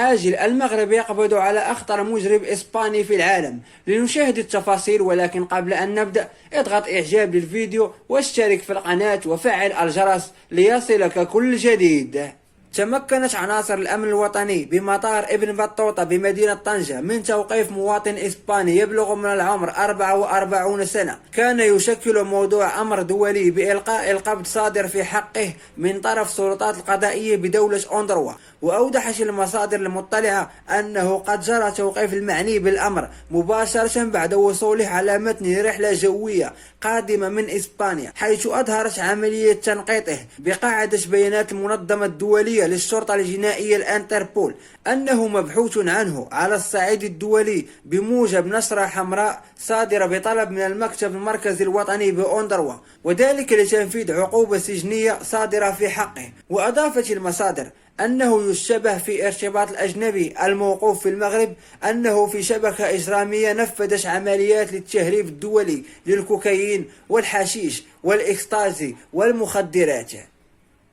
عاجل المغرب يقبض على أخطر مجرم إسباني في العالم. لنشاهد التفاصيل، ولكن قبل أن نبدأ اضغط إعجاب للفيديو واشترك في القناة وفعل الجرس ليصلك كل جديد. تمكنت عناصر الأمن الوطني بمطار ابن بطوطة بمدينة طنجة من توقيف مواطن إسباني يبلغ من العمر 44 سنة كان يشكل موضوع أمر دولي بإلقاء القبض صادر في حقه من طرف السلطات القضائية بدولة أندروا. وأوضحت المصادر المطلعة أنه قد جرى توقيف المعني بالأمر مباشرة بعد وصوله على متن رحلة جوية قادمة من إسبانيا، حيث أظهرت عملية تنقيطه بقاعدة بيانات المنظمة الدولية للشرطة الجنائية الانتربول أنه مبحوث عنه على الصعيد الدولي بموجب نشرة حمراء صادرة بطلب من المكتب المركزي الوطني بأندروا، وذلك لتنفيذ عقوبة سجنية صادرة في حقه. وأضافت المصادر أنه يشتبه في ارتباط الأجنبي الموقوف في المغرب أنه في شبكة إجرامية نفذت عمليات للتهريب الدولي للكوكايين والحشيش والإكستازي والمخدرات.